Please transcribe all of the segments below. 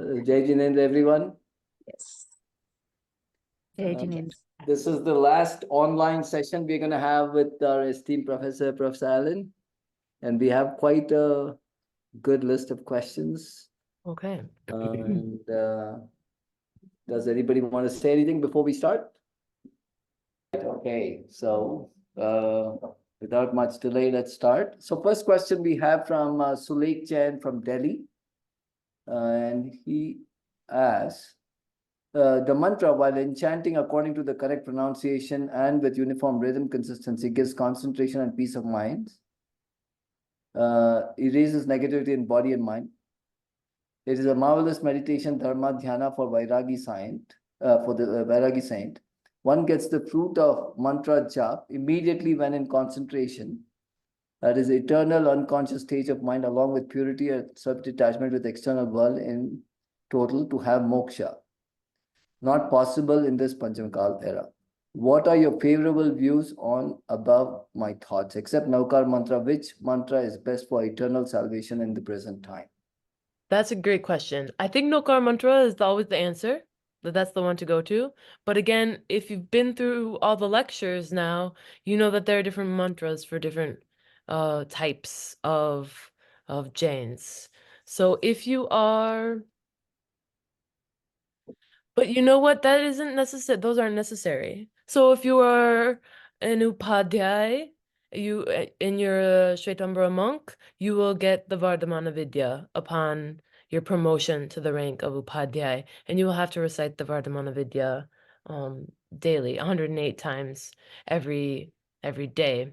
Jai Jinendra, everyone. Yes. This is the last online session we're going to have with our esteemed professor, Prof. Alan. And we have quite a good list of questions. Okay. And does anybody want to say anything before we start? Okay, so without much delay, let's start. So first question we have from Sulek Jain from Delhi. And he asks, the mantra, while enchanting according to the correct pronunciation and with uniform rhythm consistency, gives concentration and peace of mind. Erases negativity in body and mind. It is a marvelous meditation, dharma dhyana for Vairagi saint. Vairagi saint. One gets the fruit of mantra jap immediately when in concentration. That is eternal unconscious stage of mind, along with purity and self-detachment with external world in total to have moksha. Not possible in this Panchamakal era. What are your favorable views on above my thoughts? Except Naukar mantra, which mantra is best for eternal salvation in the present time? That's a great question. I think Nokar mantra is always the answer. That's the one to go to. But again, if you've been through all the lectures now, you know that there are different mantras for different types of jains. So if you are, but you know what? That isn't necessary. Those aren't necessary. So if you are an upadhyay, and you're a Shvetambara monk, you will get the Vardhamana Vidya upon your promotion to the rank of upadhyay, and you will have to recite the Vardhamana Vidya daily, 108 times every day.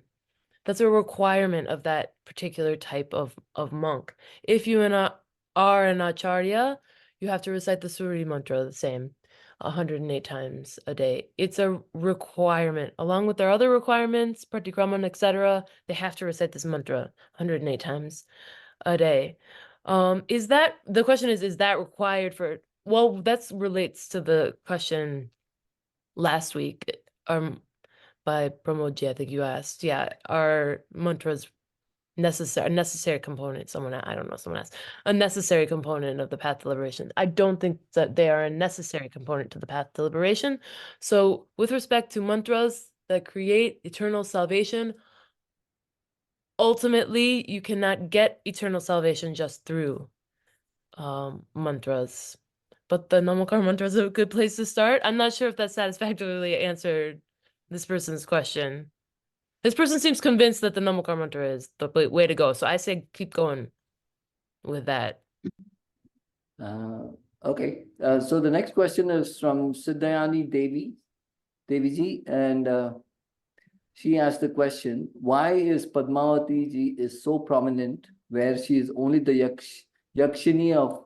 That's a requirement of that particular type of monk. If you are an acharya, you have to recite the Suri mantra the same, 108 times a day. It's a requirement. Along with their other requirements, pratikraman, etc., they have to recite this mantra 108 times a day. The question is that required for, well, that relates to the question last week, by Pramodji, I think you asked. Yeah, are mantras a necessary component? Someone asked. A necessary component of the path to liberation. I don't think that they are a necessary component to the path to liberation. So with respect to mantras that create eternal salvation, ultimately you cannot get eternal salvation just through mantras. But the Namakar mantra is a good place to start. I'm not sure if that satisfactorily answered this person's question. This person seems convinced that the Namakar mantra is the way to go. So I say keep going with that. Okay. So the next question is from Siddhayani Deviji, and she asked the question, why is Padmavati ji is so prominent where she is only the Yakshini of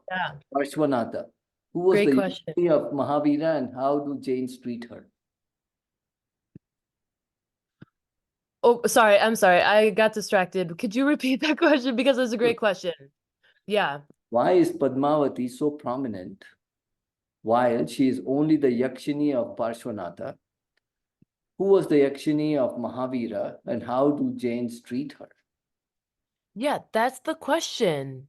Parshvanatha? Who was Great the question. Yakshini of Mahavira, and how do Jains treat her? Oh, sorry. I'm sorry. I got distracted. Could you repeat that question? Because it's a great question. Yeah. Why is Padmavati so prominent while she is only the Yakshini of Parshvanatha? Who was the Yakshini of Mahavira, and how do Jains treat her? Yeah, that's the question.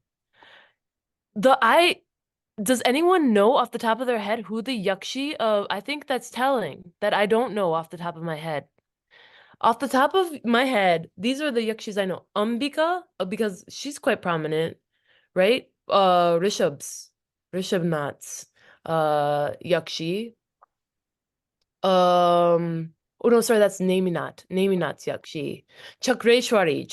Does anyone know off the top of their head who the Yakshi of, I think that's telling that I don't know off the top of my head. Off the top of my head, these are the Yakshis I know. Ambika, because she's quite prominent, right? Rishabhnath's Yakshi. Oh no, sorry, that's Naminath. Naminath's Yakshi. Chakreshwari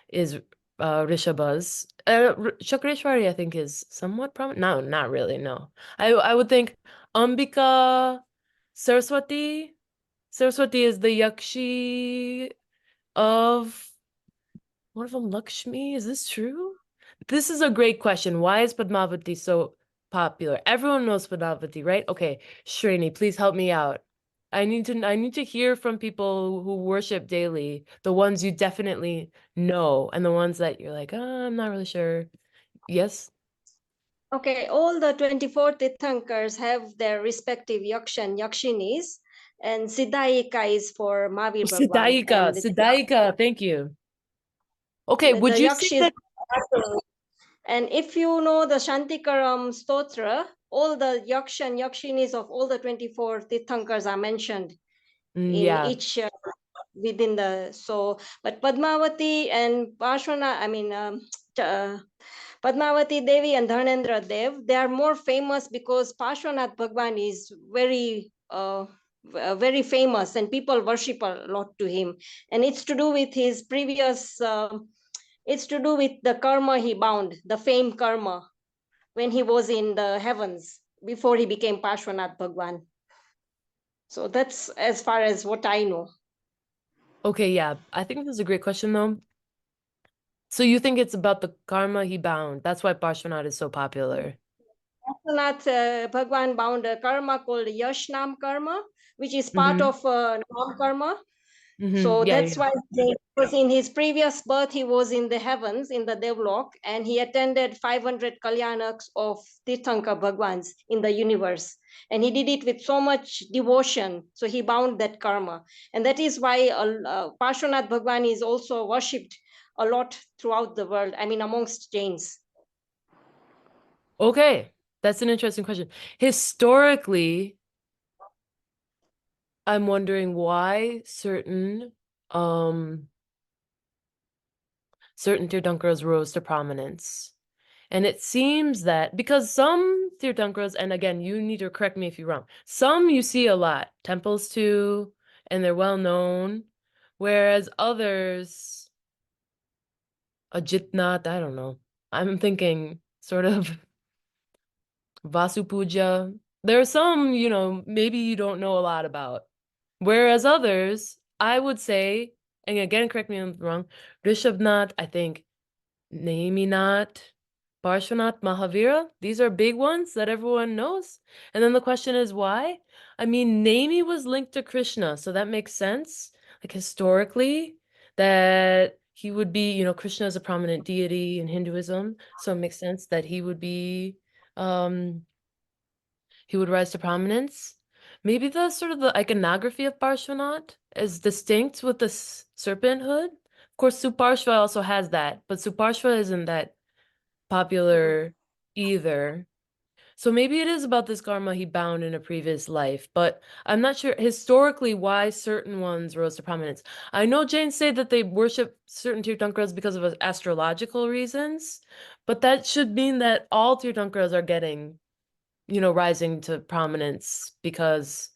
is Rishabha's. Chakreshwari, I think, is somewhat prominent. No, not really. No, I would think Ambika, Saraswati. Saraswati is the Yakshi of one of them, Lakshmi. Is this true? This is a great question. Why is Padmavati so popular? Everyone knows Padmavati, right? Okay, Srini, please help me out. I need to hear from people who worship daily, the ones you definitely know, and the ones that you're like, oh, I'm not really sure. Yes? Okay, all the 24 Tirthankars have their respective Yakshan, Yakshinis, and Siddhayika is for Mahavir Bhagwan. Siddhayika, thank you. Okay, would you say that And if you know the Shantikaram Stotra, all the Yaksha and Yakshinis of all the 24 Tirthankars are mentioned in Yeah. each within the, so, but Padmavati and Parshvana, Padmavati Devi and Dharnendra Dev, they are more famous because Parshvanath Bhagwan is very famous and people worship a lot to him. And it's to do with his previous, it's to do with the karma he bound, the fame karma, when he was in the heavens before he became Parshvanath Bhagwan. So that's as far as what I know. Okay, yeah. I think this is a great question though. So you think it's about the karma he bound. That's why Parshvanath is so popular. Parshvanath Bhagwan bound a karma called Yashnam karma, which is part of Nam karma. So Yeah, that's why, because in his previous birth, he was in the heavens, in the Devlok, and he attended 500 Kalyanaks of Tirthankar Bhagwans in the universe. And he did it with so much devotion. So he bound that karma. And that is why Parshvanath Bhagwan is also worshipped a lot throughout the world, amongst Jains. Okay, that's an interesting question. Historically, I'm wondering why certain Tirthankars rose to prominence. And it seems that because some Tirthankars, and again, you need to correct me if you're wrong, some you see a lot, temples too, and they're well known, whereas others, Ajitnath, I don't know. I'm thinking sort of Vasu Puja. There are some, maybe you don't know a lot about. Whereas others, I would say, and again, correct me if I'm wrong, Rishabhnath, I think, Neminath, Parshvanath, Mahavira, these are big ones that everyone knows. And then the question is why? Nami was linked to Krishna, so that makes sense. Like historically, that he would be, Krishna is a prominent deity in Hinduism, so it makes sense that he would be, he would rise to prominence. Maybe the sort of the iconography of Parshvanath is distinct with the serpent hood. Of course, Suparshva also has that, but Suparshva isn't that popular either. So maybe it is about this karma he bound in a previous life, but I'm not sure historically why certain ones rose to prominence. I know Jains say that they worship certain Tirthankars because of astrological reasons, but that should mean that all Tirthankars are getting, rising to prominence because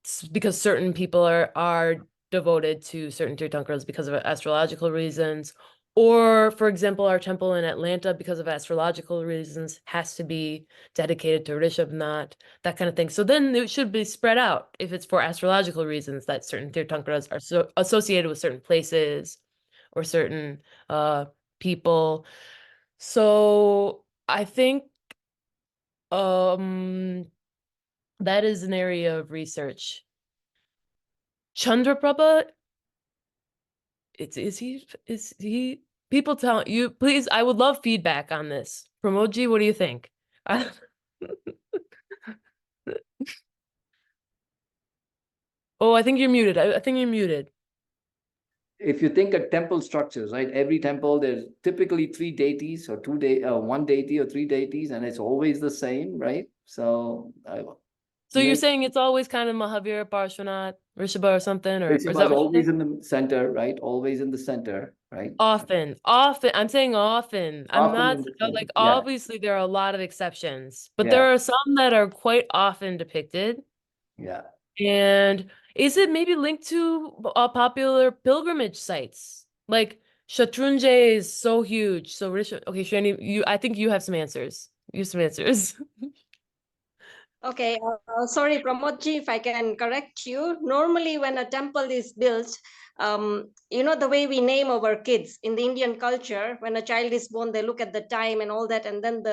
certain people are devoted to certain Tirthankars because of astrological reasons. Or, for example, our temple in Atlanta, because of astrological reasons, has to be dedicated to Rishabhnath, that kind of thing. So then it should be spread out if it's for astrological reasons that certain Tirthankaras are so associated with certain places or certain people. So I think that is an area of research. Chandraprabha, is he people tell you, please, I would love feedback on this. Pramodji, what do you think? Oh, I think you're muted. I think you're muted. If you think of temple structures, right? Every temple, there's typically 3 deities or 1 deity or 3 deities, and it's always the same, right? So You're saying it's always kind of Mahavira, Parshvanath, Rishabha or something, or is that Rishabha is what you're always saying? in the center, right? Always in the center, right? Often. I'm saying often. I'm Often not in the center. like, Yeah, obviously there are a lot of exceptions, but yeah, there are some that are quite often depicted. yeah. And is it maybe linked to popular pilgrimage sites? Like Shatrunjay is so huge. So okay, Shreni, I think you have some answers. You have some answers. Okay, sorry, Pramodji, if I can correct you. Normally, when a temple is built, the way we name our kids in the Indian culture, when a child is born, they look at the time and all that, and then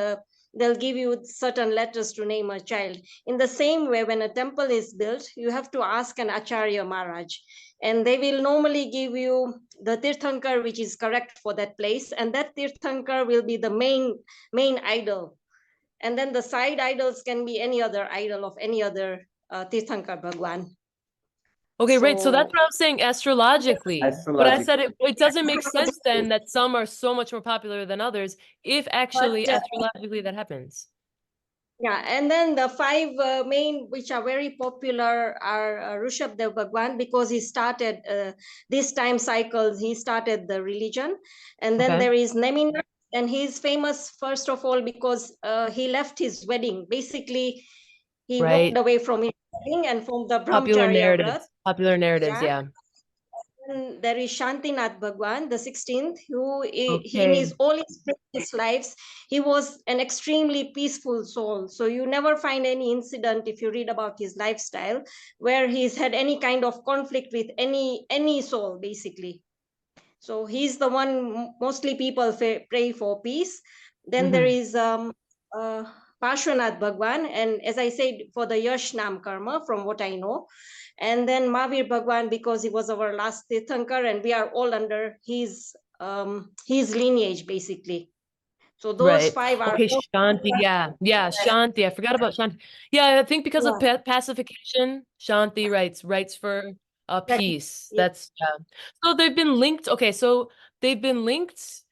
they'll give you certain letters to name a child. In the same way, when a temple is built, you have to ask an Acharya Maharaj, and they will normally give you the Tirthankar, which is correct for that place, and that Tirthankar will be the main idol. And then the side idols can be any other idol of any other Tirthankar Bhagwan. Okay, right. So that's So what I was saying astrologically. But I Astrologically. said it doesn't make sense then that some are so much more popular than others if actually But, astrologically that happens. yeah, and then the five main which are very popular are Rishabh Bhagwan, because he started this time cycles, he started the religion. And then Okay. there is Neminat, and he's famous first of all because he left his wedding. Basically, he Right. walked away from his wedding and from the Popular Brahmacharya narratives. Vrat. Popular narratives, Yeah. yeah. And there is Shantinath Bhagwan, the 16th, who he in Okay. his all his previous lives, he was an extremely peaceful soul. So you never find any incident, if you read about his lifestyle, where he's had any kind of conflict with any soul, basically. So he's the one mostly people pray for peace. Then there is Parshvanath Bhagwan, and as I said, for the Yash Nam Karma, from what I know. And then Mahavir Bhagwan, because he was our last Tirthankar, and we are all under his lineage, basically. So those Right. five are Okay, Shanti. Yeah. Yeah, Shanti. I forgot about Shanti. Yeah, I think because of pacification, Shanti writes for peace. Yeah. That's So they've been linked. Okay, so they've been linked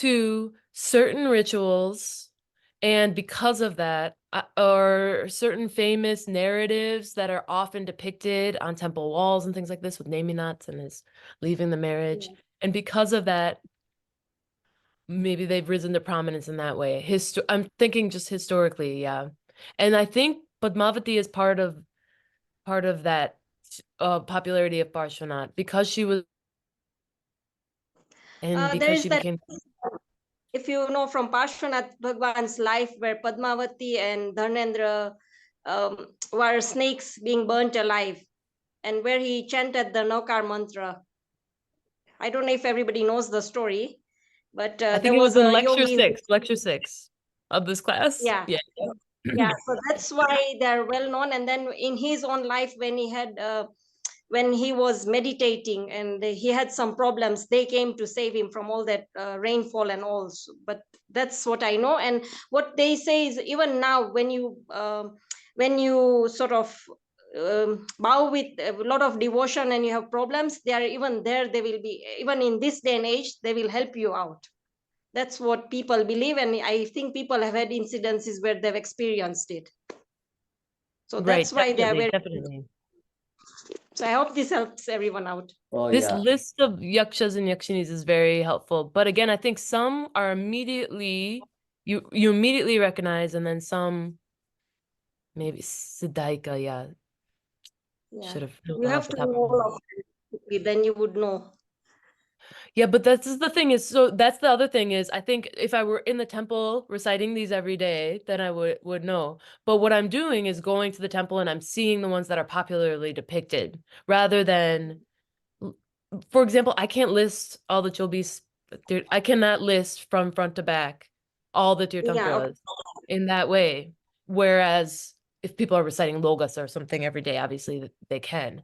to certain rituals, and because of that, or certain famous narratives that are often depicted on temple walls and things like this with Neminats and his leaving the marriage. And because of that, maybe they've risen to prominence in that way. I'm thinking just historically, yeah. And I think Padmavati is part of that popularity of Parshvanath because she was, and There because is she that, became. if you know from Parshvanath Bhagwan's life, where Padmavati and Dharnendra were snakes being burnt alive, and where he chanted the Naukar mantra. I don't know if everybody knows the story, but I think there it was was in a lecture yogi. six of this class. Yeah. Yeah, so that's why they're well known. And then in his own life, when he was meditating and he had some problems, they came to save him from all that rainfall and all. But that's what I know. And what they say is, even now, when you sort of bow with a lot of devotion and you have problems, they are even there. They will be, even in this day and age, they will help you out. That's what people believe, and I think people have had incidences where they've experienced it. So that's why they are very. Definitely. So I hope this helps everyone out. Oh, This yeah. list of yakshas and yakshinis is very helpful. But again, I think some are immediately, you immediately recognize, and then some maybe Siddhaika, yeah. Should have known You off have the to top know of my head. all of it, then you would know. Yeah, but that's the thing is, so that's the other thing is, I think if I were in the temple reciting these every day, then I would know. But what I'm doing is going to the temple and I'm seeing the ones that are popularly depicted, rather than, for example, I can't list all the Chobis. I cannot list from front to back all the Tirthankaras in that way. Whereas if people are reciting Logas or something every day, obviously they can.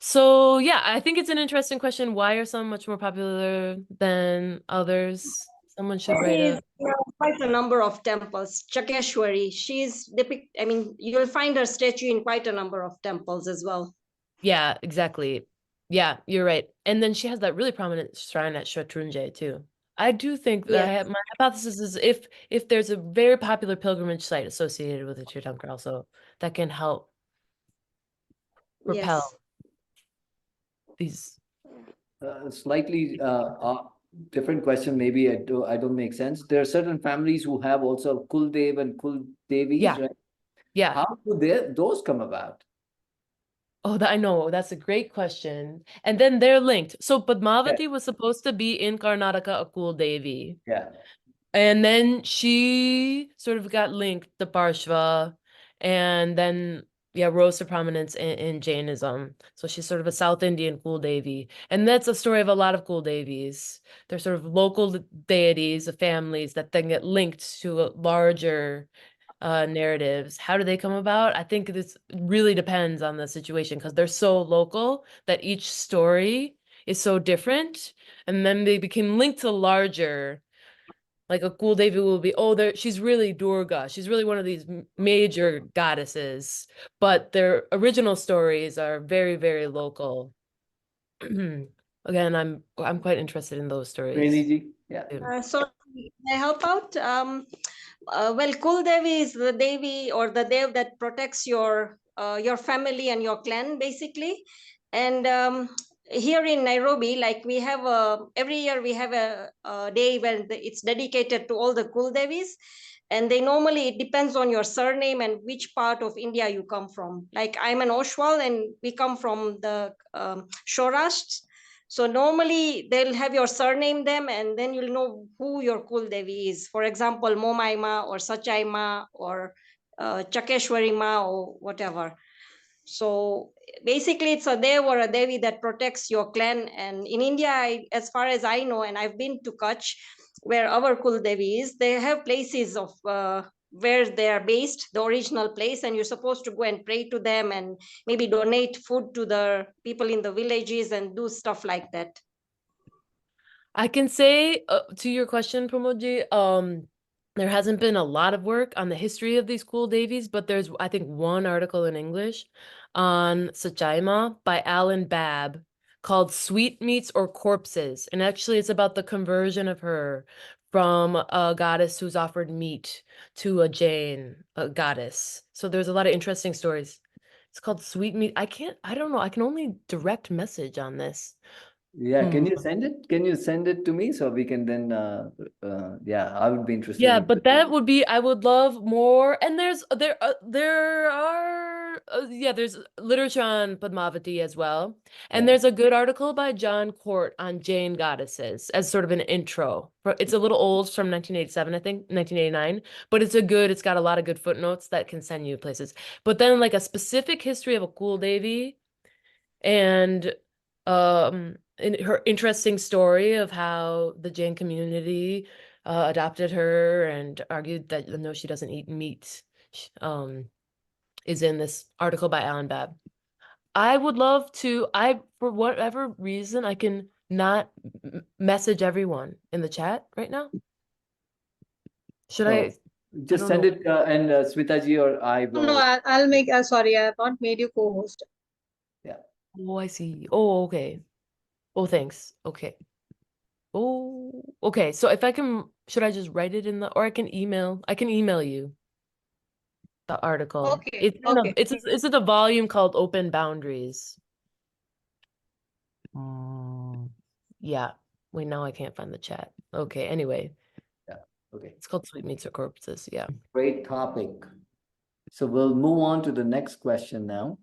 So yeah, I think it's an interesting question. Why are some much more popular than others? Someone should write There is a. quite a number of temples. Chakeshwari, you'll find her statue in quite a number of temples as well. Yeah, exactly. Yeah, you're right. And then she has that really prominent shrine at Shatrunjay too. I do think that my hypothesis is if there's a very popular pilgrimage site associated with the Tirthankar also, that can help propel these. Slightly different question, maybe I don't make sense. There are certain families who have also Kuldev and Kuldevis, Yeah. right? Yeah. How do those come about? Oh, I know. That's a great question. And then they're linked. So Padmavati was supposed to be in Karnataka, a Kul Devi. Yeah. And then she sort of got linked to Parshva, and then rose to prominence in Jainism. So she's sort of a South Indian Kul Devi. And that's a story of a lot of Kul Devis. They're sort of local deities of families that then get linked to a larger narratives. How do they come about? I think this really depends on the situation, because they're so local that each story is so different, and then they became linked to larger Like a Kul Devi will be, oh, she's really Durga. She's really one of these major goddesses, but their original stories are very, very local. Again, I'm quite interested in those stories. Reniji, yeah. So can I help out? Well, Kul Devi is the Devi or the Dev that protects your family and your clan, basically. And here in Nairobi, like we have every year we have a day when it's dedicated to all the Kul Devis. And they normally, it depends on your surname and which part of India you come from. Like I'm an Oshwal and we come from the Saurashtra. So normally they'll have your surname them and then you'll know who your Kul Devi is. For example, Momaima or Sachaima or Chakeshwari Ma or whatever. So basically it's a Dev or a Devi that protects your clan. And in India, as far as I know, and I've been to Kutch, where our Kul Devi is, they have places of where they are based, the original place, and you're supposed to go and pray to them and maybe donate food to the people in the villages and do stuff like that. I can say to your question, Pramodji, there hasn't been a lot of work on the history of these Kul Devis, but there's, I think, one article in English on Sachaima by Alan Babb called Sweetmeats or Corpses. And actually, it's about the conversion of her from a goddess who's offered meat to a Jain goddess. So there's a lot of interesting stories. It's called Sweetmeat. I don't know. I can only direct message on this. Yeah, can you send it? Can you send it to me so we can then, yeah, I would be interested. Yeah, in but that would be, I would love more. And there's literature on Padmavati as well. And Yeah. there's a good article by John Court on Jain goddesses as sort of an intro. It's a little old, from 1987, I think, 1989, but it's got a lot of good footnotes that can send you places. But then like a specific history of a Kul Devi and in her interesting story of how the Jain community adopted her and argued that no, she doesn't eat meat, is in this article by Alan Babb. I would love to, for whatever reason, I can not message everyone in the chat right now. Should I? Just send it and Smitaji or I will. No, I'll make, sorry, I have not made you co-host. Yeah. Oh, I see. Oh, okay. Oh, thanks. Okay. Oh, okay. So if I can, should I just write it in or I can email you the article. Okay. It's in a volume called Open Boundaries. Yeah. Wait, now I can't find the chat. Okay, anyway. Yeah. Okay. It's called Sweetmeats or Corpses. Yeah. Great topic. So we'll move on to the next question now.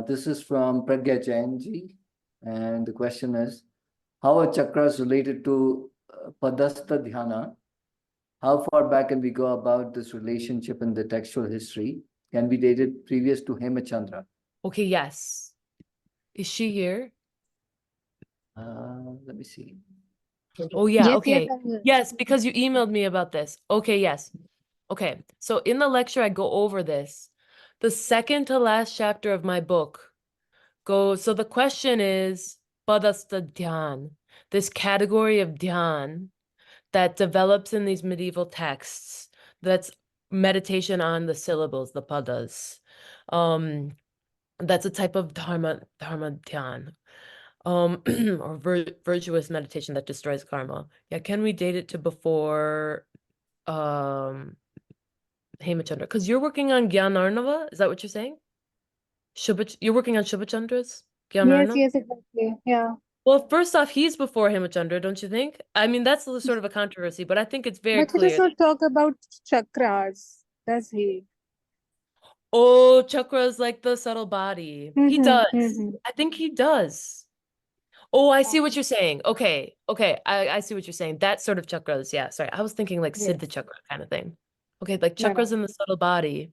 This is from Pragya Jain ji. And the question is, how are chakras related to Padastha Dhyana? How far back can we go about this relationship in the textual history? Can be dated previous to Hemachandra? Okay, yes. Is she here? Let me see. Oh, yeah, Yes, okay. yes. Yes, because you emailed me about this. Okay, yes. Okay, so in the lecture, I go over this. The second to last chapter of my book goes, so the question is, Padastha Dhyan, this category of Dhyan that develops in these medieval texts, that's meditation on the syllables, the padas. That's a type of dharma dhyan, or virtuous meditation that destroys karma. Yeah, can we date it to before Hemachandra? Because you're working on Gyanarnava, is that what you're saying? You're working on Shubhachandra's Gyanarnava? Yes, exactly. Yeah. Well, first off, he's before Hemachandra, don't you think? I mean, that's sort of a controversy, but I think it's very But he does clear. not talk about chakras, does he? Oh, chakras like the subtle body. He does. I think he does. Oh, I see what you're saying. Okay. I see what you're saying. That sort of chakras. Yeah, sorry. I was thinking like Siddha chakra kind of thing. Okay, like chakras in the subtle body.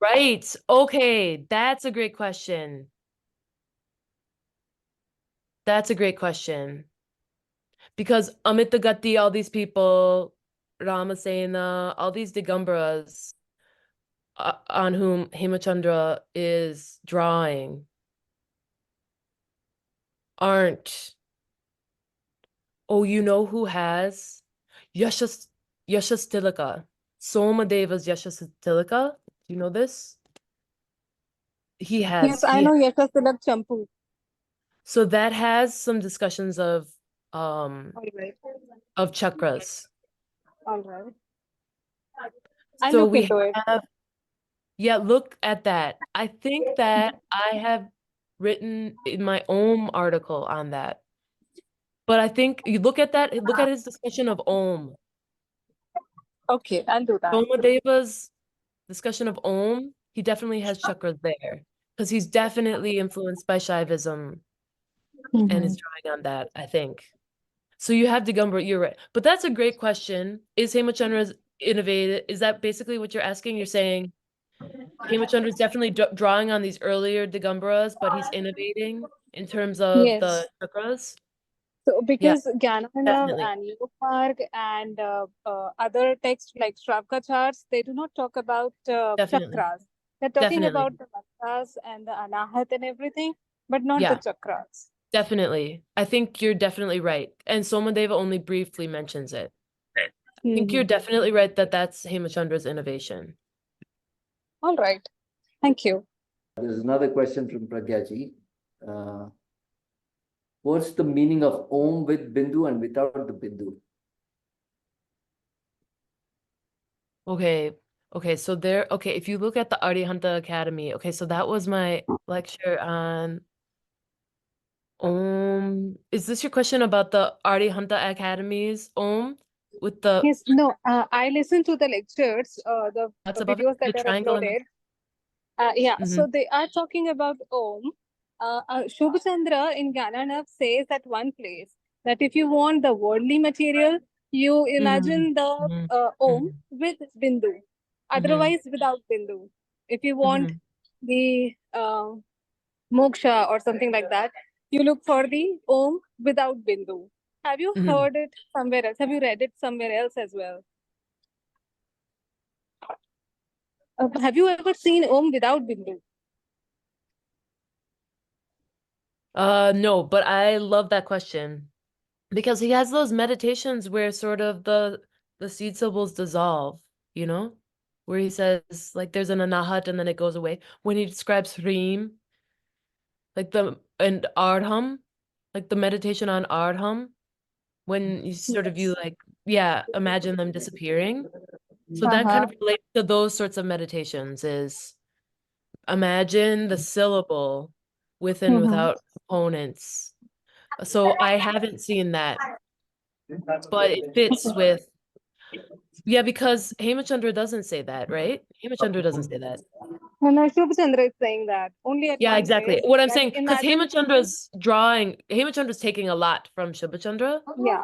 Right. Okay, that's a great question. That's a great question. Because Amita Gati, all these people, Ramasena, all these Digambaras on whom Hemachandra is drawing aren't. Oh, you know who has Yashastilaka? Somadeva's Yashastilaka. Do you know this? He Yes, has. I know Yashastilak Champu. So that has some discussions of All right. chakras. All right. I'll So look we into it. have, yeah, look at that. I think that I have written in my own article on that. But I think you look at that, look at his discussion of Om. Okay, I'll do that. Somadeva's discussion of Om, he definitely has chakras there. Because he's definitely influenced by Shaivism and is drawing on that, I think. So you have Digambara, you're right. But that's a great question. Is Hemachandra innovative? Is that basically what you're asking? You're saying Hemachandra is definitely drawing on these earlier Digambaras, but he's innovating in terms of the Yes. chakras? So Yeah, because Jnananav definitely. and Yogarg and other texts like Shravkachar's, they do not talk about Definitely. chakras. They're talking Definitely. about the mantras and the anahat and everything, but not the Yeah. chakras. Definitely. I think you're definitely right. And Somadeva only briefly mentions it. I think you're definitely right that that's Hemachandra's innovation. All right. Thank you. There's another question from Pragyaji. What's the meaning of Om with Bindu and without the Bindu? Okay. Okay, so if you look at the Arihanta Academy, okay, so that was my lecture on Om. Is this your question about the Arihanta Academies Om with the Yes, no, I listened to the lectures, the dots above it, videos the that are triangle and uploaded. Yeah, Mhm. so they are talking about Om. Shubh Chandra in Gyananav says at one place that if you want the worldly material, you imagine the Mhm. Om with Bindu, otherwise without Bindu. If you want the moksha or something like that, you look for the Om without Bindu. Have you heard it somewhere else? Have you read it somewhere else as well? Have you ever seen Om without Bindu? No, but I love that question because he has those meditations where sort of the seed syllables dissolve, you know, where he says like there's an anahat and then it goes away. When he describes Hreem, like and Ardham, like the meditation on Ardham, when you sort of you like, yeah, imagine them disappearing. So that kind of relates to those sorts of meditations is imagine the syllable with and without components. So I haven't seen that, but it fits with, yeah, because Hemachandra doesn't say that, right? Hemachandra doesn't say that. No, Shubh Chandra is saying that only at Yeah, one exactly. place. What I'm That saying, because imagine, Hemachandra's taking a lot from Shubhachandra, yeah,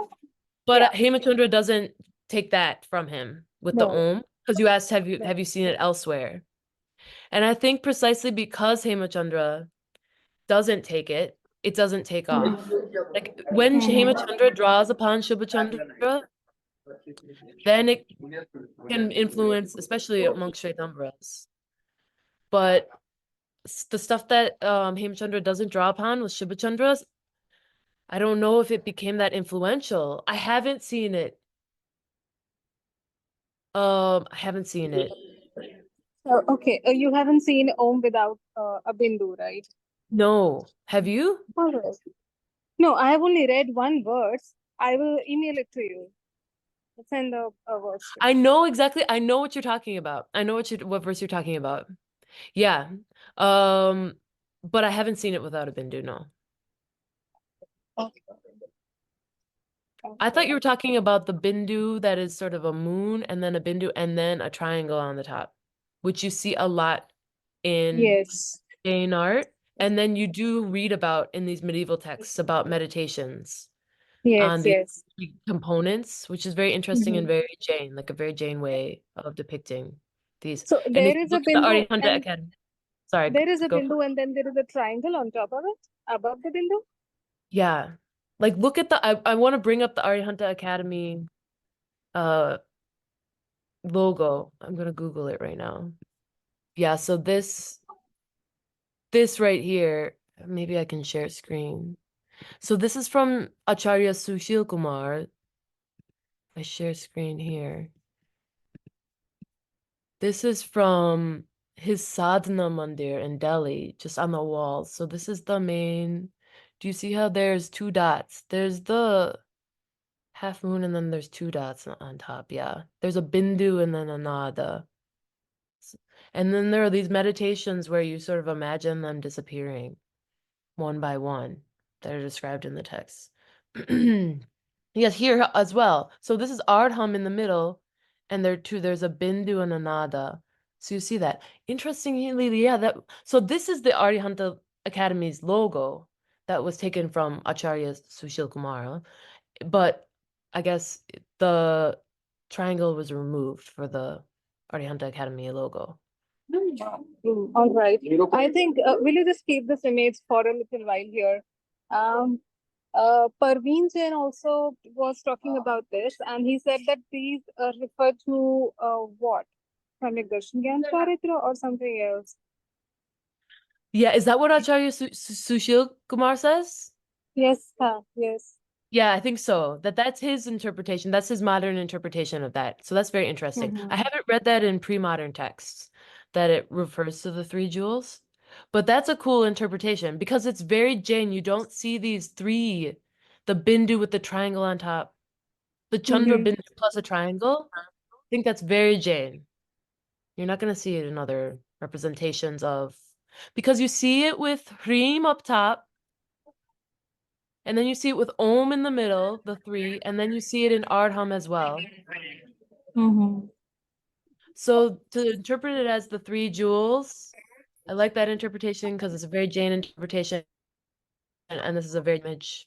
but yeah, Hemachandra doesn't take that from him with the no, Om, because you asked, have no. you seen it elsewhere? And I think precisely because Hemachandra doesn't take it, it doesn't take off. Like when Hemachandra draws upon Shubhachandra, then it can influence, especially amongst Shvetambras. But the stuff that Hemachandra doesn't draw upon with Shubhachandras, I don't know if it became that influential. I haven't seen it. I haven't seen it. Okay, you haven't seen Om without a Bindu, right? No. Have you? All right. No, I have only read one verse. I will email it to you. Send the verse to I know exactly. I know what you're talking about. I know what verse you're talking about. Yeah. But I haven't seen it without a bindu, no. Okay. I thought you were talking about the bindu that is sort of a moon and then a bindu and then a triangle on the top, which you see a lot in Yes. Jain art. And then you do read about in these medieval texts about meditations on Yes, these yes. components, which is very interesting and very Jain, like a very Jain way of depicting these. So And if there you is a look at the Bindu Arihanta and Academy, sorry, there is a go for it. Bindu and then there is a triangle on top of it, above the Bindu. Yeah. Like look at I want to bring up the Arihanta Academy logo. I'm gonna Google it right now. Yeah, so this right here, maybe I can share screen. So this is from Acharya Sushil Kumar. I share screen here. This is from his sadhana mandir in Delhi, just on the wall. So this is the main. Do you see how there's two dots? There's the half moon and then there's two dots on top. Yeah. There's a bindu and then a nada. And then there are these meditations where you sort of imagine them disappearing one by one that are described in the text. Yes, here as well. So this is Ardham in the middle, and there's a bindu and a nada. So you see that. Interestingly, yeah, so this is the Arihanta Academy's logo that was taken from Acharya Sushil Kumar, but I guess the triangle was removed for the Arihanta Academy logo. All right. I think, will you just keep this image for a little while here? Parveen Jain also was talking about this, and he said that these refer to what? Samyak Darshan Gyan Charitra or something else? Yeah, is that what Acharya Sushil Kumar says? Yes, yes. Yeah, I think so. That's his interpretation. That's his modern interpretation of that. So that's very interesting. I haven't read that in pre-modern texts, that it refers to the three jewels. But that's a cool interpretation because it's very Jain. You don't see these three, the bindu with the triangle on top, the Chandra bindu plus a triangle. I think that's very Jain. You're not going to see it in other representations of, because you see it with Hreem up top, and then you see it with Om in the middle, the three, and then you see it in Ardham as well. So to interpret it as the three jewels, I like that interpretation because it's a very Jain interpretation, and this is a very image.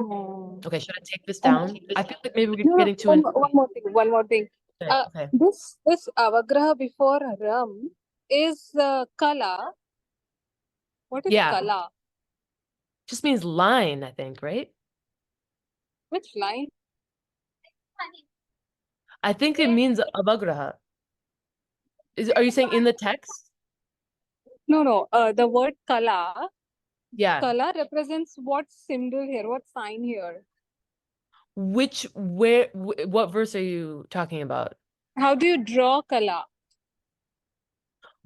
Okay, should I take this down? I feel like maybe we're getting too into One more thing. okay. This avagraha before Ram is Kala. What is Yeah. Kala? Just means line, I think, right? Which line? I think it means avagraha. Are you saying in the text? No. The word Kala. Yeah. Kala represents what symbol here? What sign here? What verse are you talking about? How do you draw Kala?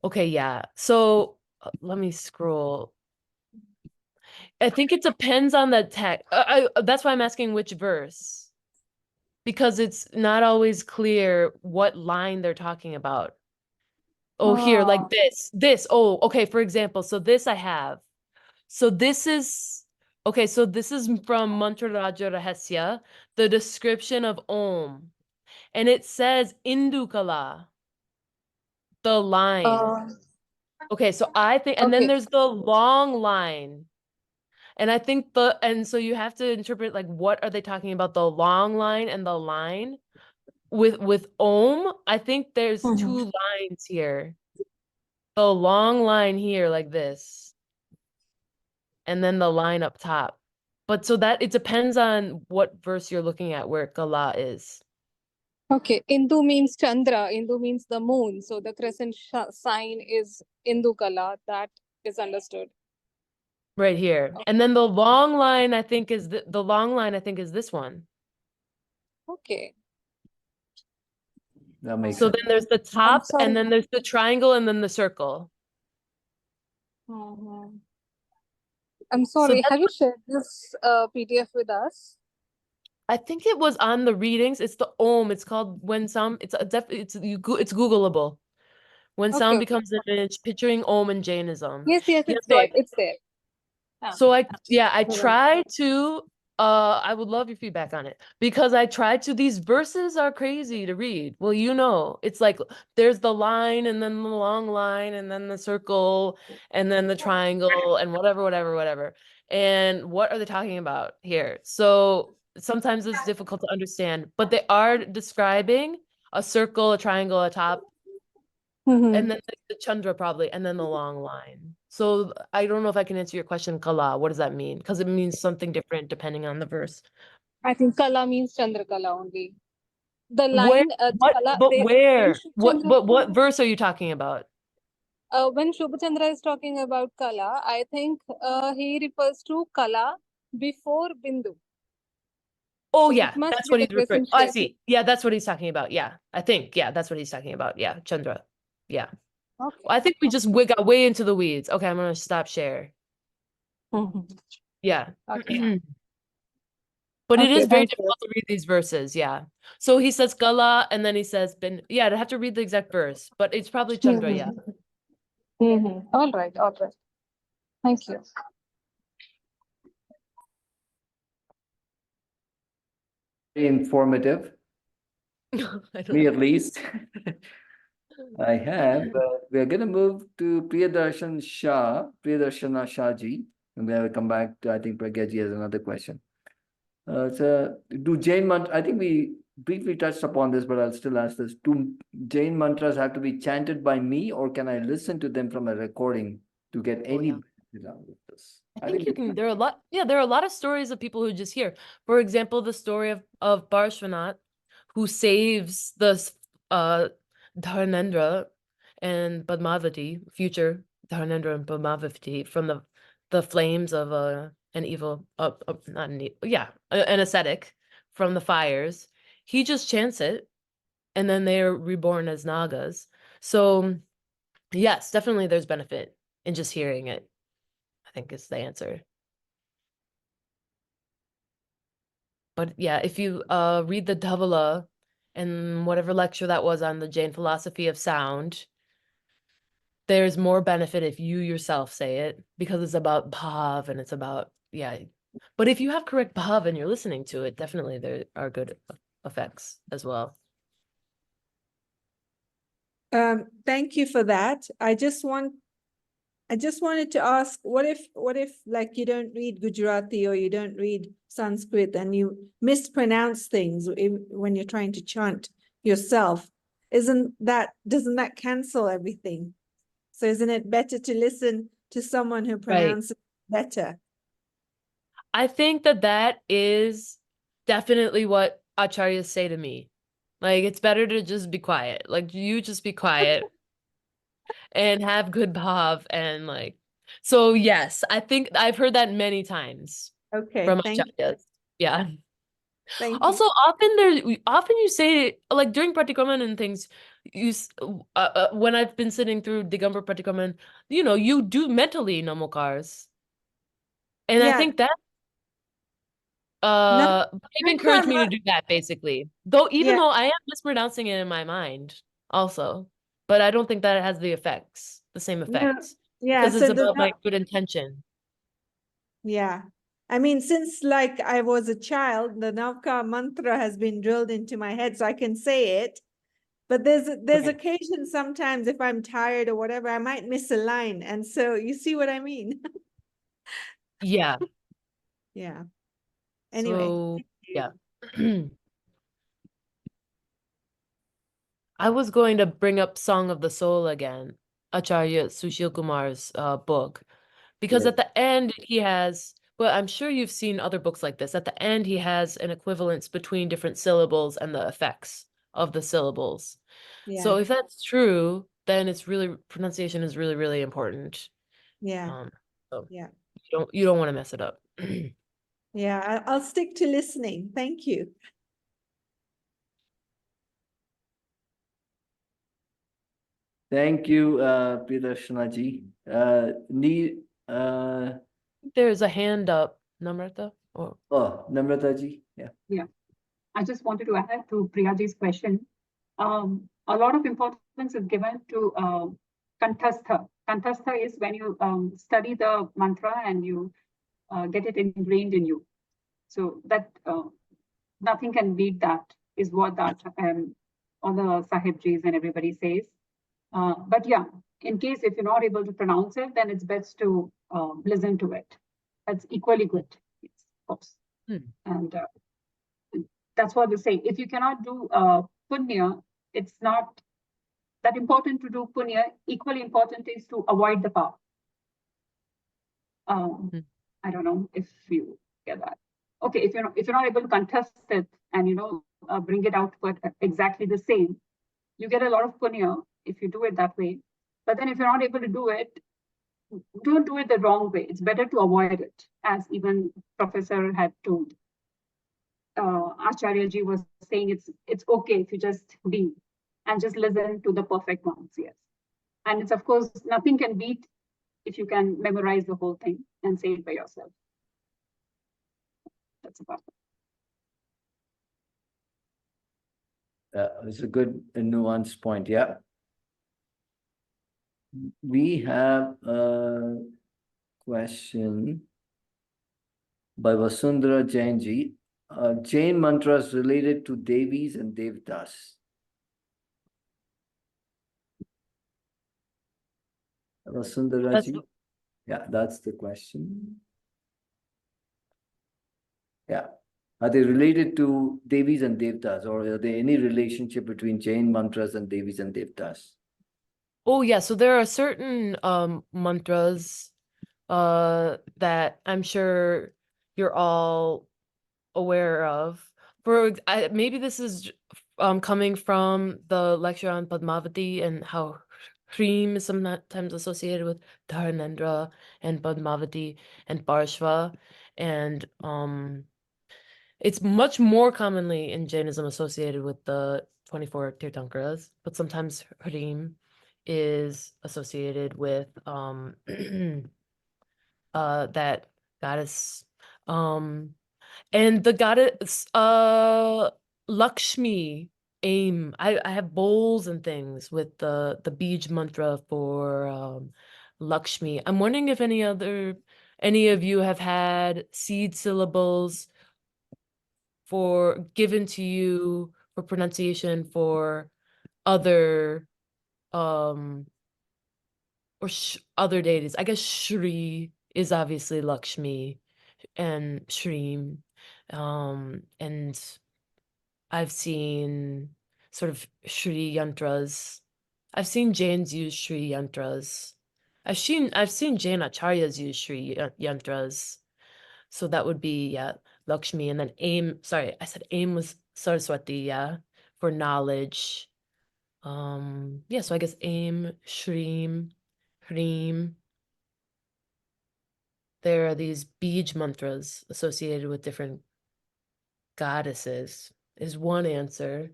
Okay, yeah. So let me scroll. I think it depends on the text. That's why I'm asking which verse, because it's not always clear what line they're talking about. Oh, here, like this. Oh, okay. For example, so this I have. So this is okay. So this is from Mantra Raja Rahasya, the description of Om, and it says Indukala, the line. Okay, so I think, and then there's the long line. And I think and so you have to interpret like what are they talking about, the long line and the line with Om. I think there's two lines here. The long line here like this, and then the line up top. But so that it depends on what verse you're looking at where Kala is. Okay, Indu means Chandra, Indu means the moon. So the crescent sign is Indu Kala. That is understood. Right here. And then the long line I think is the long line I think is this one. Okay. That makes So sense. then there's the top and then there's the triangle and then the circle. I'm sorry, So have you shared this PDF with us? I think it was on the readings. It's the Om. It's called When Sound. It's Googleable. When Sound Becomes an Image, picturing Om and Jainism. Yes, Yeah, it's so there. It's there. So I try to I would love your feedback on it because I tried to, these verses are crazy to read. Well, you know, it's like there's the line and then the long line and then the circle and then the triangle and whatever. And what are they talking about here? So sometimes it's difficult to understand, but they are describing a circle, a triangle, a top, and then the Chandra probably, and then the long line. So I don't know if I can answer your question, Kala. What does that mean? Because it means something different depending on the verse. I think Kala means Chandra Kala only. The Where? line What? Kala, But where? Shubh Chandra, What verse are you talking about? when Shubh Chandra is talking about Kala, I think he refers to Kala before bindu. Oh, So it yeah, must that's be what the he's referring. crescent Oh, I shape. see. Yeah, that's what he's talking about. Yeah, I think. Yeah, that's what he's talking about. Yeah, Chandra. Yeah. Okay. Well, I think we just got way into the weeds. Okay, I'm gonna stop share. Yeah. Okay. But it Okay, is very thank you. difficult to read these verses. Yeah. So he says Kala, and then he says bin. Yeah, I have to read the exact verse, but it's probably Chandra. Yeah. All right, all right. Thank you. Very informative, I don't me know. at least. I have. We're going to move to Priyadarshana Shahji. And then we'll come back to, I think Pragya ji has another question. So, do Jain mantra, I think we briefly touched upon this, but I'll still ask this. Do Jain mantras have to be chanted by me, or can I listen to them from a recording to get any yeah. benefit out of this? I think you can. There are a lot. Yeah, there are a lot of stories of people who just hear. For example, the story of Parshvanath, who saves the Dharnendra and Padmavati, future Dharnendra and Padmavati, from the flames of an evil, not an an ascetic from the fires. He just chants it, and then they are reborn as Nagas. So yes, definitely, there's benefit in just hearing it, I think is the answer. But yeah, if you read the Dhavala and whatever lecture that was on the Jain philosophy of sound, there's more benefit if you yourself say it, because it's about bhav and it's about, yeah. But if you have correct bhav and you're listening to it, definitely there are good effects as well. Thank you for that. I just wanted to ask, what if like you don't read Gujarati or you don't read Sanskrit and you mispronounce things when you're trying to chant yourself? Doesn't that cancel everything? So isn't it better to listen to someone who pronounces better? I think that is definitely what acharyas say to me. Like, it's better to just be quiet. Like, you just be quiet and have good bhav and like. So yes, I think I've heard that many times Okay, from thank you. acharyas. Yeah. Thank Also, you. often you say, like during Pratikraman and things, when I've been sitting through Digambar Pratikraman, you do mentally namokars. And I Yeah, think that no, they've encouraged me to do that basically. Even Yeah. though I am mispronouncing it in my mind also, but I don't think that it has the same effects. yeah. Because So it's about my good intention. yeah. I mean, since like I was a child, the Navka mantra has been drilled into my head, so I can say it. But there's Okay. occasion sometimes if I'm tired or whatever, I might miss a line. And so you see what I mean? Yeah. Yeah. Anyway. So, yeah. I was going to bring up Song of the Soul again, Acharya Sushil Kumar's book, because at the end he has, well, I'm sure you've seen other books like this. At the end, he has an equivalence between different syllables and the effects of the syllables. So Yeah. if that's true, then pronunciation is really, really important. Yeah. So Yeah. you don't want to mess it up. Yeah. I'll stick to listening. Thank you. Thank you, Priyadarshana ji. There's a hand up, Namrata. Oh, Namrata ji. Yeah. Yeah, I just wanted to add to Priyaji's question. A lot of importance is given to Kantastha. Kantastha is when you study the mantra and you get it ingrained in you. So that nothing can beat that, is what that all the Sahibjis and everybody says. But yeah, in case if you're not able to pronounce it, then it's best to listen to it. That's equally good, yes, of course. And that's what they say. If you cannot do punya, it's not that important to do punya. Equally important is to avoid the path. I don't know if you get that. Okay, if you're not able to contest it and bring it out but exactly the same, you get a lot of punya if you do it that way. But then if you're not able to do it, don't do it the wrong way. It's better to avoid it, as even Professor had told. Acharya ji was saying it's okay if you just be and just listen to the perfect ones. Yes. And it's, of course, nothing can beat if you can memorize the whole thing and say it by yourself. That's about it. It's a good and nuanced point. Yeah. We have a question by Vasundhara Jain ji. Jain mantras related to Devis and Devtas. Vasundhara ji. Yeah, that's the question. Yeah. Are they related to Devis and Devtas, or are there any relationship between Jain mantras and Devis and Devtas? Oh yeah, so there are certain mantras that I'm sure you're all aware of. Maybe this is coming from the lecture on Padmavati and how Hrim is sometimes associated with Dharnendra and Padmavati and Parshva, and it's much more commonly in Jainism associated with the 24 Tirthankaras, but sometimes Hrim is associated with that goddess. And the goddess Lakshmi, aim. I have bowls and things with the Bij mantra for Lakshmi. I'm wondering if any of you have had seed syllables given to you for pronunciation for other or other deities. I guess Shri is obviously Lakshmi and Shrim. And I've seen sort of Shri yantras. I've seen Jains use Shri yantras. I've seen Jain acharyas use Shri yantras. So that would be, yeah, Lakshmi. And then aim, sorry, I said aim was Saraswati, yeah, for knowledge. Yeah, so I guess aim, Shrim, Hrim. There are these Bij mantras associated with different goddesses is one answer.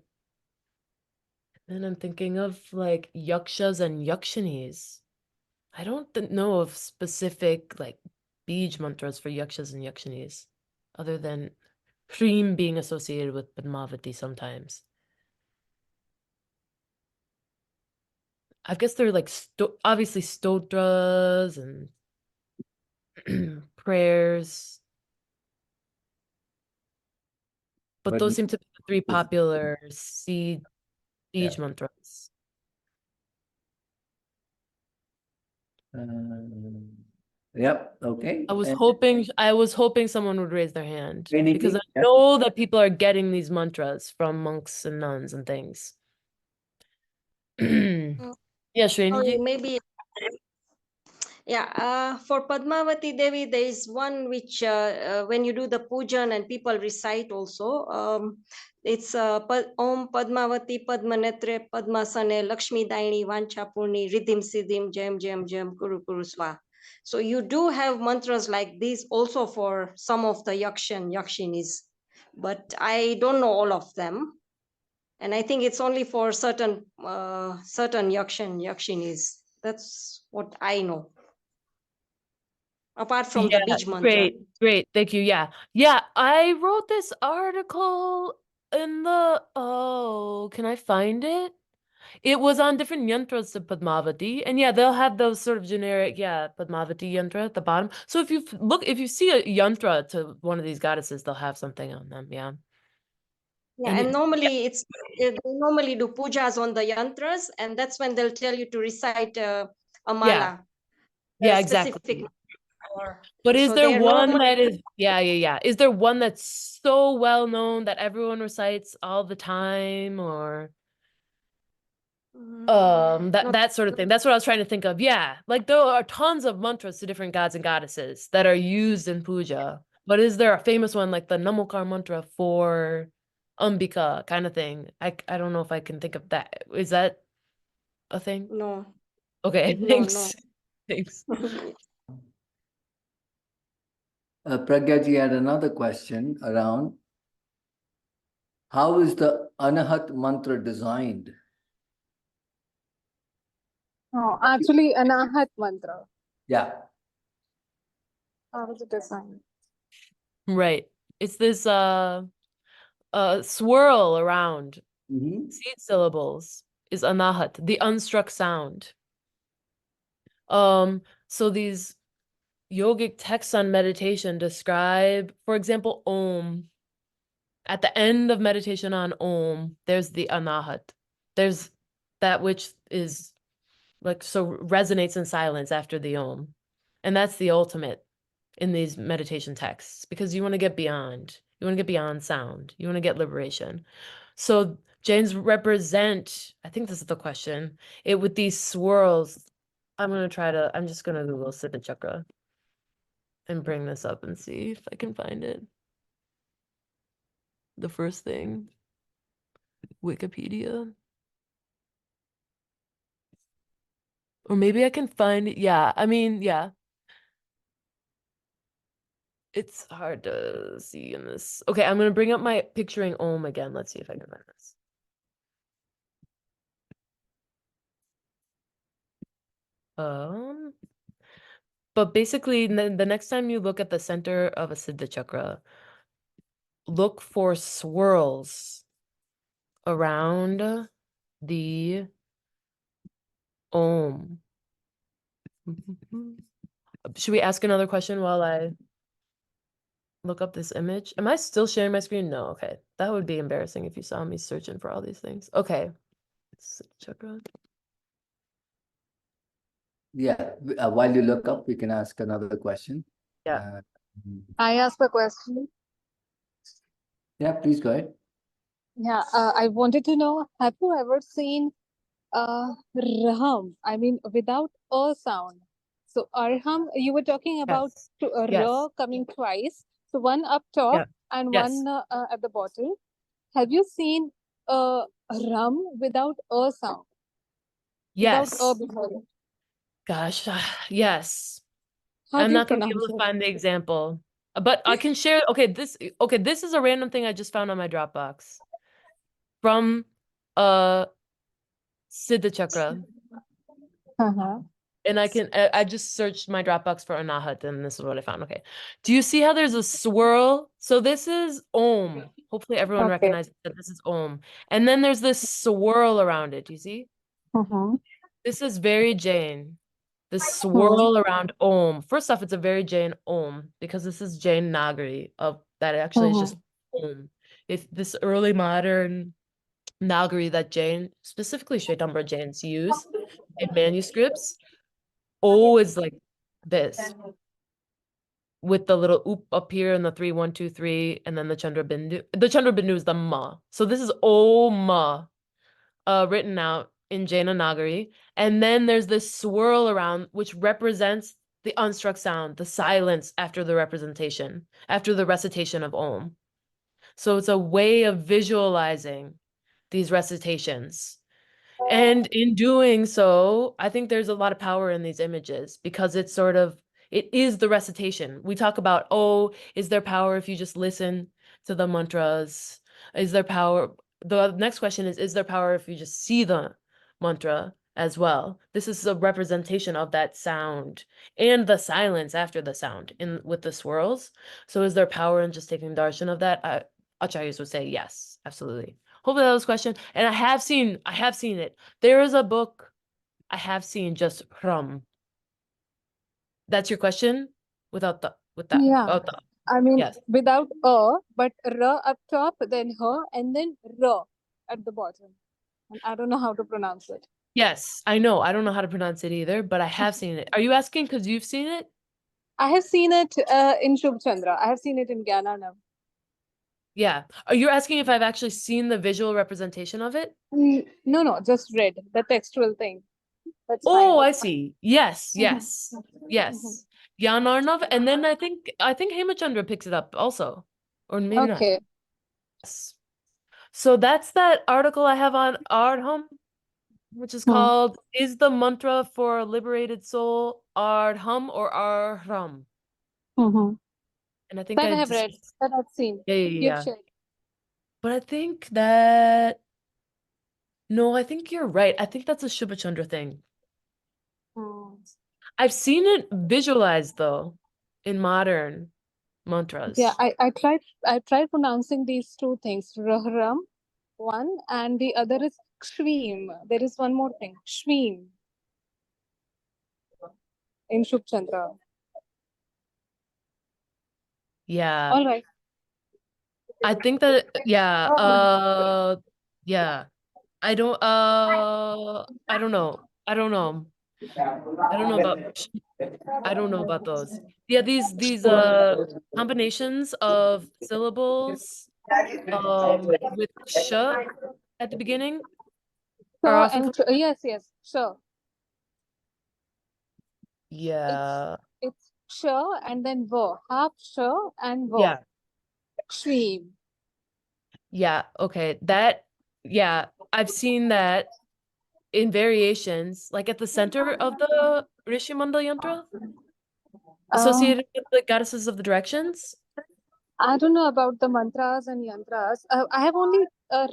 And then I'm thinking of like yakshas and yakshinis. I don't know of specific like Bij mantras for yakshas and yakshinis, other than Hrim being associated with Padmavati sometimes. I guess they're like obviously stotras and prayers. But But those seem to be the three popular seed Bij Yeah. mantras. Yep. Okay. I was And hoping someone would raise their hand Any because I yeah. know that people are getting these mantras from monks and nuns and things. Yeah, Sorry, Sriniji. maybe. Yeah, for Padmavati Devi, there is one which when you do the pujan and people recite also, it's Om Padmavati Padmanetre Padmasane Lakshmi Daini Vanchapurni Riddhim Siddhim Jem Jem Jem Kuru Kuru Swa. So you do have mantras like this also for some of the yakshinis, but I don't know all of them. And I think it's only for certain yakshinis. That's what I know. Apart from the Bij mantra. Great. Thank you. Yeah. I wrote this article in can I find it? It was on different yantras to Padmavati. And yeah, they'll have those sort of generic, Padmavati yantra at the bottom. So if you see a yantra to one of these goddesses, they'll have something on them. Yeah. Yeah, and normally they normally do pujas on the yantras, and that's when they'll tell you to recite a mala. Yeah, exactly. But is So there they're one normally- that is Is there one that's so well known that everyone recites all the time, or that sort of thing? That's what I was trying to think of. Yeah, like there are tons of mantras to different gods and goddesses that are used in puja. But is there a famous one like the Namokar mantra for Ambika kind of thing? I don't know if I can think of that. Is that a thing? No. Okay, No, thanks. Thanks. Pragya ji had another question around how is the Anahat mantra designed? Oh, actually, Anahat mantra. Yeah. How is it designed? Right. It's this swirl around Mhm. seed syllables is anahat, the unstruck sound. So these yogic texts on meditation describe, for example, Om. At the end of meditation on Om, there's the anahat. There's that which is like so resonates in silence after the Om. And that's the ultimate in these meditation texts because you want to get beyond. You want to get beyond sound. You want to get liberation. So Jains represent, I think this is the question, it with these swirls. I'm just going to Google Siddha Chakra and bring this up and see if I can find it. The first thing, Wikipedia. Or maybe I can find it. Yeah, I mean, yeah. It's hard to see in this. Okay, I'm going to bring up my picturing Om again. Let's see if I can find this. But basically, the next time you look at the center of a Siddha Chakra, look for swirls around the Om. Should we ask another question while I look up this image? Am I still sharing my screen? No, okay. That would be embarrassing if you saw me searching for all these things. Okay. Siddha Chakra. Yeah. While you look up, we can ask another question. Yeah. I ask a question. Yeah, please go ahead. Yeah, I wanted to know, have you ever seen Raham? I mean, without a sound. So Arham, you were talking about Yes. Yes. Ra coming twice. So one up top Yeah. and Yes. one at the bottom. Have you seen Ram without a sound? Yes. Without a before it? Gosh, yes. How I'm do you not gonna be pronounce able to it? find the example, but I can share. Okay, this is a random thing I just found on my Dropbox from Siddha Chakra, Uh-huh. and I just searched my Dropbox for Anahat, and this is what I found. Okay, do you see how there's a swirl? So this is Om. Hopefully everyone Okay. recognizes that this is Om, and then there's this swirl around it. Do you see? Uh-huh. This is very Jain. The swirl around Om. First off, it's a very Jain Om because this is Jain Nagari of that actually is just Om. If this early modern Nagari that Jain, specifically Shvetambara Jains use in manuscripts, O is like this with the little oop up here and the 3 1 2 3 and then the Chandra Bindu. The Chandra Bindu is the ma. So this is O ma. Written out in Jaina Nagari. And then there's this swirl around, which represents the unstruck sound, the silence after the representation, after the recitation of Om. So it's a way of visualizing these recitations. And in doing so, I think there's a lot of power in these images because it's sort of, it is the recitation. We talk about, oh, is there power if you just listen to the mantras? Is there power? The next question is there power if you just see the mantra as well? This is a representation of that sound and the silence after the sound in with the swirls. So is there power in just taking darshan of that? Acharyas would say yes, absolutely. Hopefully that was a question. And I have seen it. There is a book I have seen just Ram. That's your question? With that. Yeah. Without the, I mean, yes. without a, but Ra up top, then her, and then Ra at the bottom. And I don't know how to pronounce it. Yes, I know. I don't know how to pronounce it either, but I have seen it. Are you asking because you've seen it? I have seen it in Shubh Chandra. I have seen it in Gyananam. Yeah. Are you asking if I've actually seen the visual representation of it? No, just read the textual thing. That's Oh, fine. I see. Yes. Yes. Yanarnav, and then I think Hemachandra picks it up also, or maybe not. Okay. Yes. So that's that article I have on Arham. which is Hmm. called Is the Mantra for a Liberated Soul Ardham or Arham? Mm-hmm. And I think That I I have just, read, that I've seen. yeah, You've yeah. shared. But I think that, no, I think you're right. I think that's a Shubha Chandra thing. Hmm. I've seen it visualized though in modern mantras. Yeah, I tried pronouncing these two things, Rahram, one, and the other is Shveem. There is one more thing, Shveem in Shubh Chandra. Yeah. All right. I think that, yeah, yeah. I don't know. I don't know. I don't know about, I don't know about those. Yeah, these combinations of syllables with sh at the beginning are So often and yes, sure. yeah. It's sure and then wo, half sure and wo. Yeah. Shveem. Yeah, okay. That, yeah, I've seen that in variations, like at the center of the Rishi Mandal Yantra, associated with the goddesses of the directions. I don't know about the mantras and yantras. I have only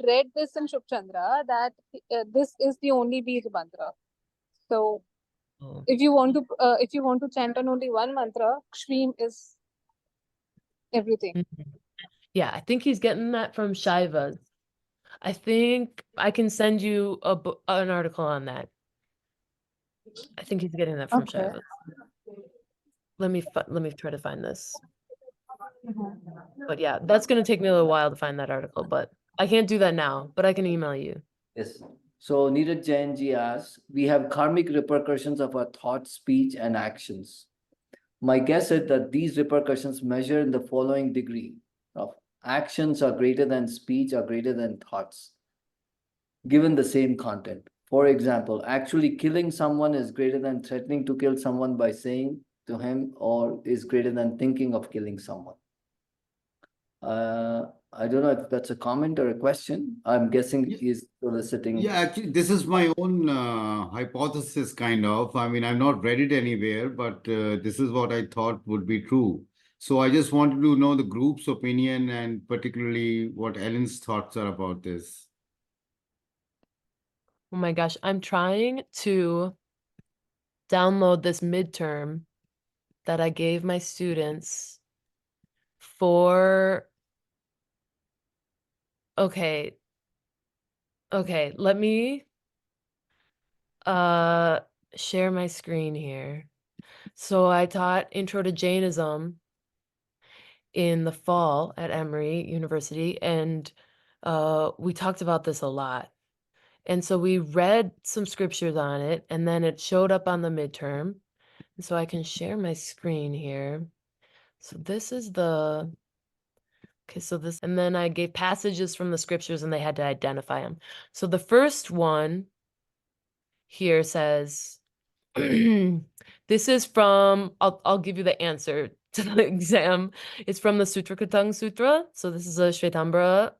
read this in Shubh Chandra that this is the only Beej mantra. So Oh. if you want to chant on only one mantra, Shveem is everything. Mhm. Yeah, I think he's getting that from Shaivas. I think I can send you an article on that. I think he's getting that from Okay. Shaivas. Let me try to find this. But yeah, that's going to take me a little while to find that article, but I can't do that now, but I can email you. Yes. So Neeraj Jain ji asks, we have karmic repercussions of our thought, speech, and actions. My guess is that these repercussions measure in the following degree of actions are greater than speech or greater than thoughts, given the same content. For example, actually killing someone is greater than threatening to kill someone by saying to him, or is greater than thinking of killing someone. I don't know if that's a comment or a question. I'm guessing he's soliciting. Yeah, actually, this is my own hypothesis, kind of. I mean, I've not read it anywhere, but this is what I thought would be true. So I just wanted to know the group's opinion and particularly what Ellen's thoughts are about this. Oh my gosh, I'm trying to download this midterm that I gave my students for, okay, let me share my screen here. So I taught Intro to Jainism in the fall at Emory University, and we talked about this a lot. And so we read some scriptures on it, and then it showed up on the midterm. And so I can share my screen here. So this is the, okay, so this, and then I gave passages from the scriptures and they had to identify them. So the first one here says, this is from, I'll give you the answer to the exam. It's from the Sutrakatang Sutra. So this is a Shvetambara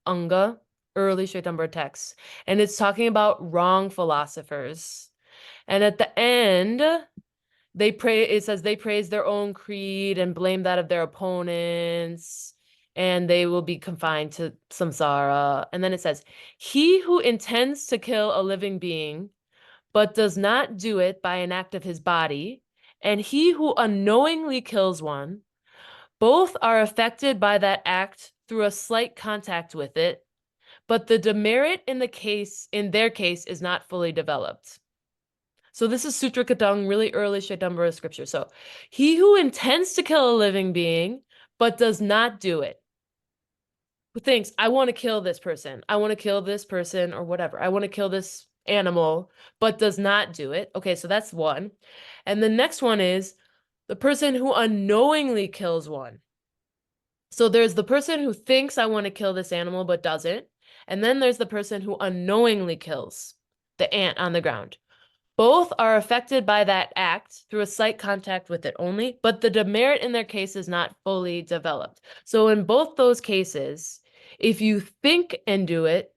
Anga, early Shvetambara text. And it's talking about wrong philosophers. And at the end, it says they praise their own creed and blame that of their opponents, and they will be confined to samsara. And then it says, he who intends to kill a living being, but does not do it by an act of his body, and he who unknowingly kills one, both are affected by that act through a slight contact with it, but the demerit in their case is not fully developed. So this is Sutra Katang, really early Shvetambara scripture. So he who intends to kill a living being, but does not do it, who thinks, I want to kill this person, I want to kill this person or whatever, I want to kill this animal, but does not do it. Okay, so that's one. And the next one is the person who unknowingly kills one. So there's the person who thinks I want to kill this animal, but doesn't. And then there's the person who unknowingly kills the ant on the ground. Both are affected by that act through a slight contact with it only, but the demerit in their case is not fully developed. So in both those cases, if you think and do it,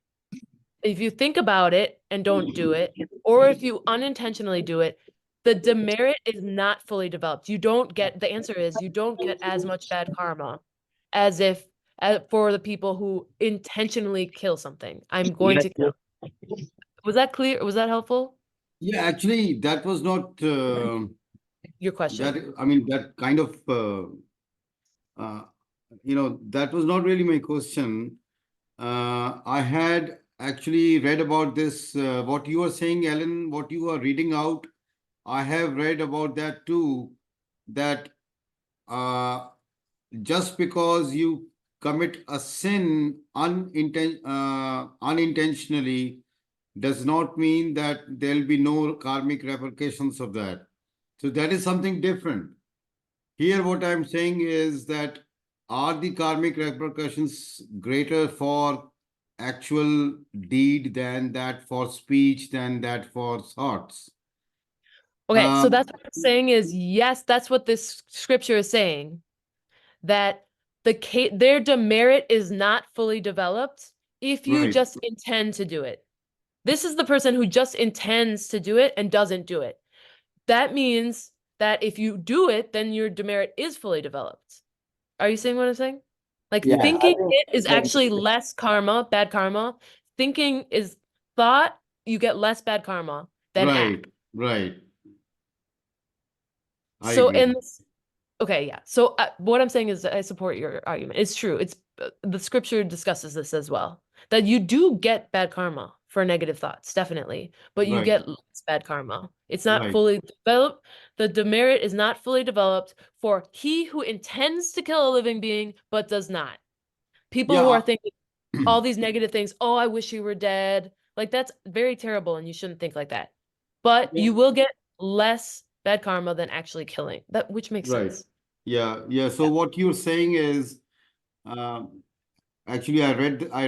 if you think about it and don't do it, or if you unintentionally do it, the demerit is not fully developed. You don't get, the answer is you don't get as much bad karma as if for the people who intentionally kill something. I'm going to kill. Was that clear? Was that helpful? Yeah, actually, that was not Your question. that. I mean, that kind of that was not really my question. I had actually read about this. What you are saying, Ellen, what you are reading out, I have read about that too. That just because you commit a sin unintentionally does not mean that there'll be no karmic repercussions of that. So that is something different. Here, what I'm saying is that are the karmic repercussions greater for actual deed than that for speech, than that for thoughts? Okay, so that's what I'm saying is, yes, that's what this scripture is saying, that their demerit is not fully developed if you Right. just intend to do it. This is the person who just intends to do it and doesn't do it. That means that if you do it, then your demerit is fully developed. Are you seeing what I'm saying? Like Yeah, I thinking think it is that- actually less karma, bad karma. Thinking is thought, you get less bad karma than Right, act. right. I So agree. okay, yeah. So what I'm saying is I support your argument. It's true. It's the scripture discusses this as well, that you do get bad karma for negative thoughts, definitely, but you Right. get less bad karma. It's not Right. fully developed. The demerit is not fully developed for he who intends to kill a living being but does not. People who Yeah. are thinking all these negative things, oh, I wish you were dead. Like that's very terrible and you shouldn't think like that. But Yeah. you will get less bad karma than actually killing. That which makes Right. sense. Yeah, yeah. So what you're saying is, actually, I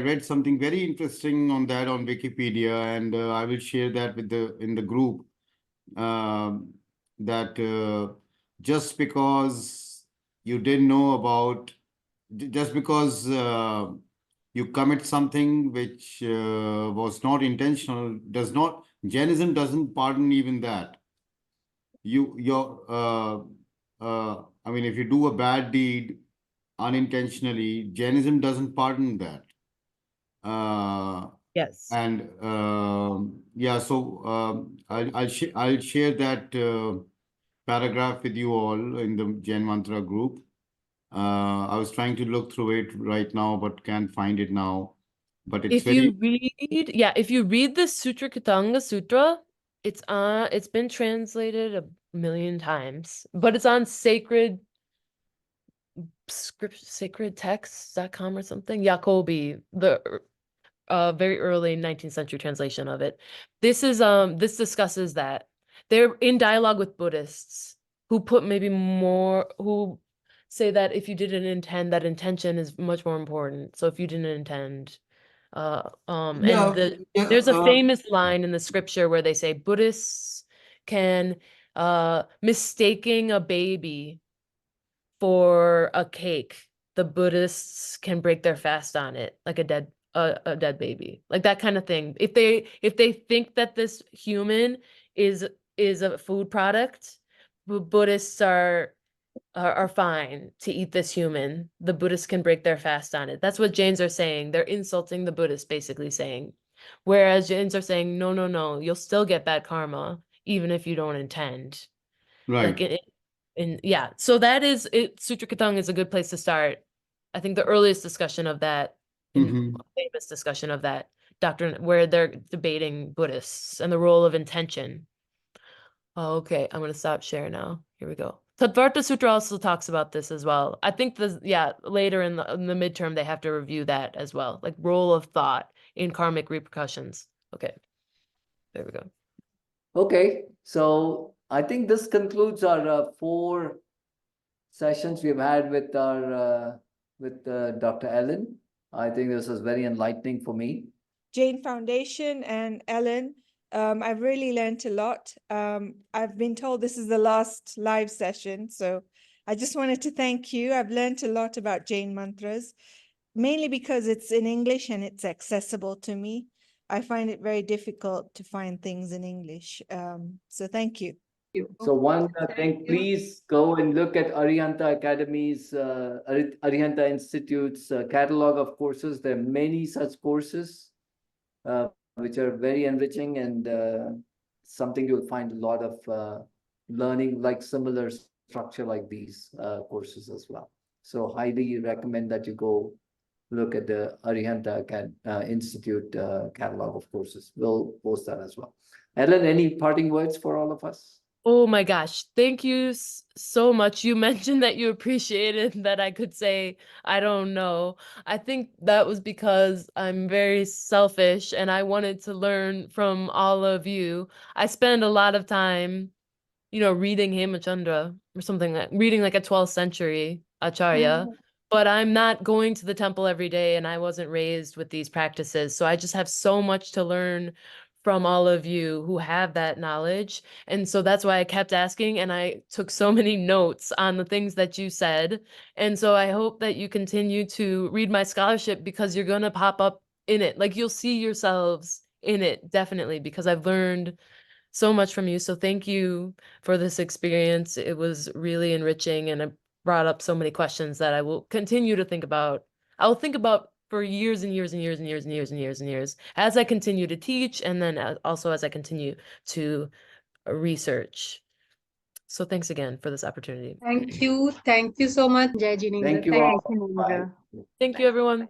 read something very interesting on that on Wikipedia, and I will share that with in the group. That just because you didn't know about, just because you commit something which was not intentional, does not, Jainism doesn't pardon even that. I mean, if you do a bad deed unintentionally, Jainism doesn't pardon that. Yes. And yeah, so I'll share that paragraph with you all in the Jain Mantra group. I was trying to look through it right now, but can't find it now. But it's If you read, if you read the Sutrakritanga Sutra, it's been translated a million times, but it's on sacredtexts.com or something. Jacobi, the very early 19th century translation of it. This discusses that they're in dialogue with Buddhists who put who say that if you didn't intend, that intention is much more important. So if you didn't intend, there's a famous line in the scripture where they say Buddhists can mistaking a baby for a cake, the Buddhists can break their fast on it, like a dead baby, like that kind of thing. If they think that this human is a food product, Buddhists are fine to eat this human. The Buddhists can break their fast on it. That's what Jains are saying. They're insulting the Buddhists, basically saying. Whereas Jains are saying, no, you'll still get bad karma, even if you don't intend. right. Like yeah. So that is it. Sutrakritanga is a good place to start. I think the earliest discussion of that, famous discussion of that doctrine, where they're debating Buddhists and the role of intention. Oh, okay, I'm going to stop share now. Here we go. Tattvartha Sutra also talks about this as well. I think later in the midterm, they have to review that as well, like role of thought in karmic repercussions. Okay, there we go. Okay, so I think this concludes our 4 sessions we've had with our Dr. Ellen. I think this was very enlightening for me. Jain Foundation and Ellen, I've really learned a lot. I've been told this is the last live session, so I just wanted to thank you. I've learned a lot about Jain mantras, mainly because it's in English and it's accessible to me. I find it very difficult to find things in English. So thank you. So one thing, please go and look at Arihanta Academy's, Arihanta Institute's catalog of courses. There are many such courses, which are very enriching and something you'll find a lot of learning, like similar structure like these courses as well. So highly recommend that you go look at the Arihanta Institute catalog of courses. We'll post that as well. Ellen, any parting words for all of us? Oh my gosh, thank you so much. You mentioned that you appreciated that I could say, I don't know. I think that was because I'm very selfish and I wanted to learn from all of you. I spend a lot of time, reading Hemachandra or something reading like a 12th century Acharya, but I'm not going to the temple every day and I wasn't raised with these practices. So I just have so much to learn from all of you who have that knowledge. And so that's why I kept asking and I took so many notes on the things that you said. And so I hope that you continue to read my scholarship because you're going to pop up in it. Like you'll see yourselves in it, definitely, because I've learned so much from you. So thank you for this experience. It was really enriching and it brought up so many questions that I will continue to think about. I will think about for years and years and years and years and years and years and years as I continue to teach and then also as I continue to research. So thanks again for this opportunity. Thank you. Thank you so much, Jai Jinendra. Thank you Thank all. you, Jinendra. Thank you, everyone.